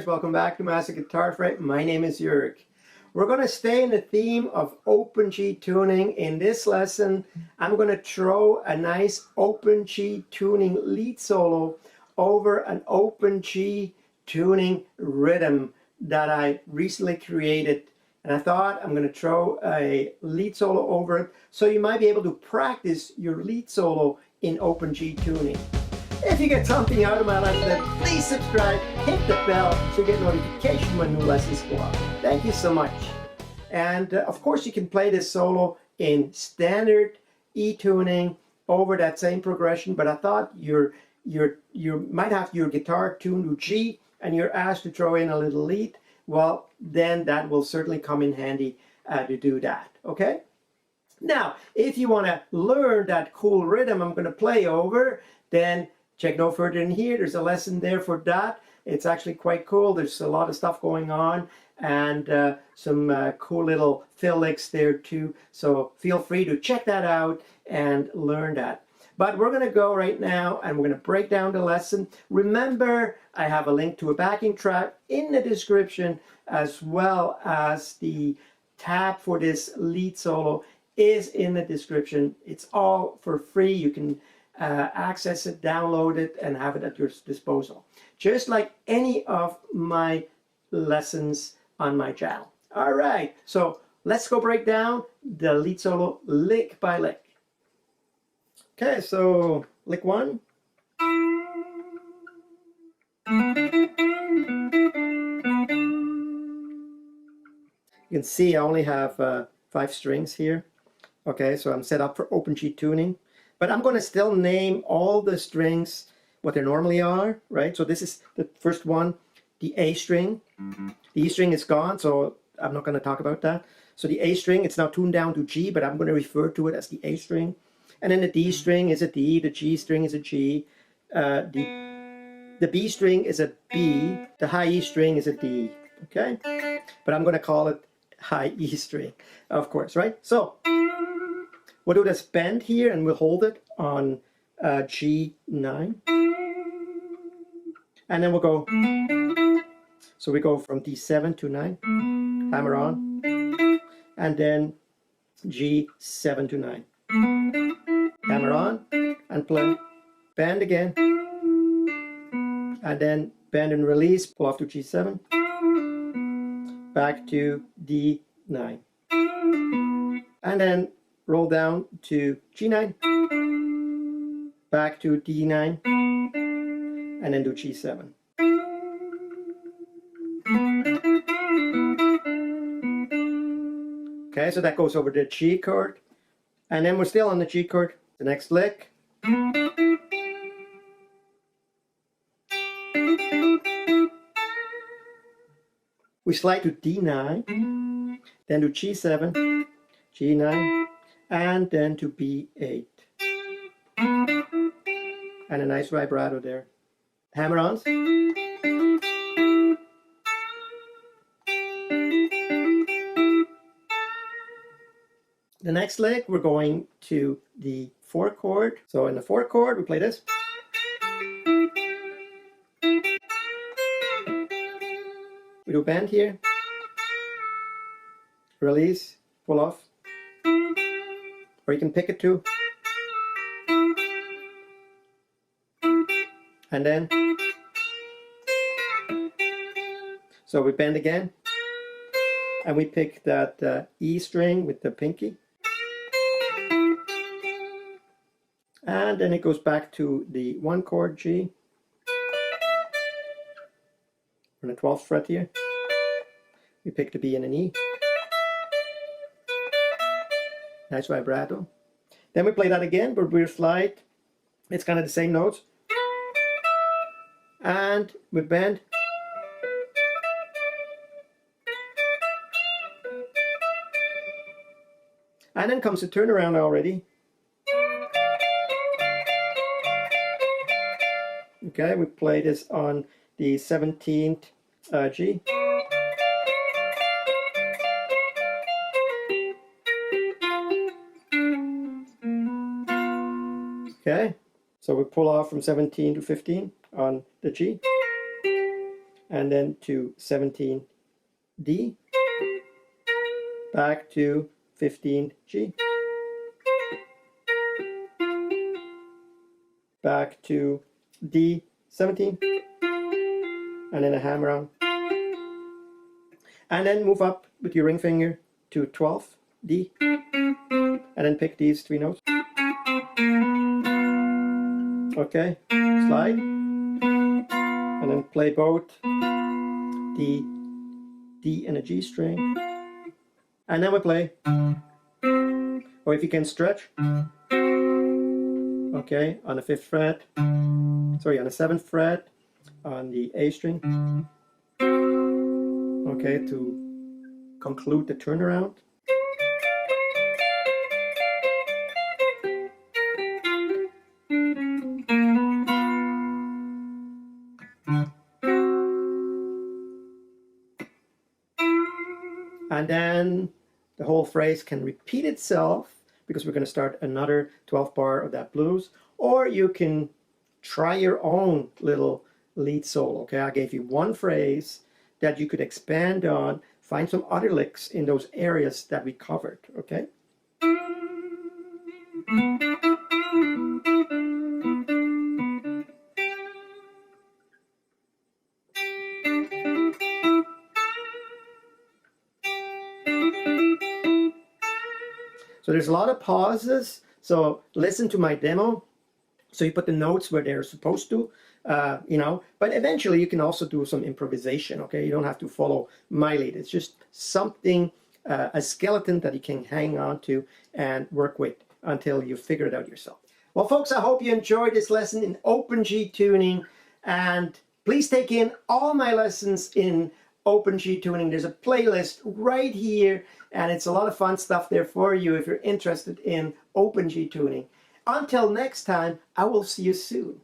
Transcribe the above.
welcome back to Master Guitar Fright. My name is Jörg. We're going to stay in the theme of open G tuning. In this lesson, I'm going to throw a nice open G tuning lead solo over an open G tuning rhythm that I recently created. And I thought I'm going to throw a lead solo over it so you might be able to practice your lead solo in open G tuning. If you get something out of my lesson, please subscribe, hit the bell so you get notification when new lessons go up. Thank you so much. And of course you can play this solo in standard E tuning over that same progression, but I thought you might have your guitar tuned to G and you're asked to throw in a little lead. Well, then that will certainly come in handy to do that, okay? Now, if you want to learn that cool rhythm I'm going to play over, then check no further than here. There's a lesson there for that. It's actually quite cool. There's a lot of stuff going on and some cool little fill licks there too. So feel free to check that out and learn that. But we're going to go right now and we're going to break down the lesson. Remember, I have a link to a backing track in the description, as well as the tab for this lead solo is in the description. It's all for free. You can access it, download it, and have it at your disposal. Just like any of my lessons on my channel. All right, so let's go break down the lead solo lick by lick. Okay, so lick one. You can see I only have 5 strings here. Okay, so I'm set up for open G tuning. But I'm going to still name all the strings what they normally are, right? So this is the first one, the A string. The E string is gone, so I'm not going to talk about that. So the A string, it's now tuned down to G, but I'm going to refer to it as the A string. And then the D string is a D, the G string is a G, the B string is a B, the high E string is a D, okay? But I'm going to call it high E string, of course, right? So we'll do this bend here and we'll hold it on G9. And then we'll go, so we go from D7 to 9, hammer on, and then G7 to 9. Hammer on and play, bend again, and then bend and release, pull off to G7, back to D9, and then roll down to G9, back to D9, and then do G7. Okay, so that goes over the G chord, and then we're still on the G chord. The next lick. We slide to D9, then to G7, G9, and then to B8. And a nice vibrato there. Hammer-ons. The next lick, we're going to the 4 chord. So in the 4 chord, we play this. We do bend here. Release, pull off. Or you can pick it too. And then. So we bend again. And we pick that E string with the pinky. And then it goes back to the 1 chord G. On the 12th fret here. We pick the B and an E. Nice vibrato. Then we play that again, but we'll slide. It's kind of the same notes. And we bend. And then comes the turnaround already. Okay, we play this on the 17th G. Okay, so we pull off from 17 to 15 on the G. and then to 17 D, back to 15 G, back to D 17, and then a hammer on, and then move up with your ring finger to 12 D, and then pick these 3 notes. Okay, slide, and then play both the D and a G string, and then we play, or if you can stretch, okay, on the 5th fret, sorry, on the 7th fret, on the A string, okay, to conclude the turnaround. And then the whole phrase can repeat itself because we're going to start another 12th bar of that blues, or you can try your own little lead solo. Okay, I gave you one phrase that you could expand on, find some other licks in those areas that we covered. Okay. So there's a lot of pauses. So listen to my demo. So you put the notes where they're supposed to, you know, but eventually you can also do some improvisation, okay? You don't have to follow my lead. It's just something, a skeleton that you can hang on to and work with until you figure it out yourself. Well, folks, I hope you enjoyed this lesson in open G tuning, and please take in all my lessons in open G tuning. There's a playlist right here, and it's a lot of fun stuff there for you if you're interested in open G tuning. Until next time, I will see you soon.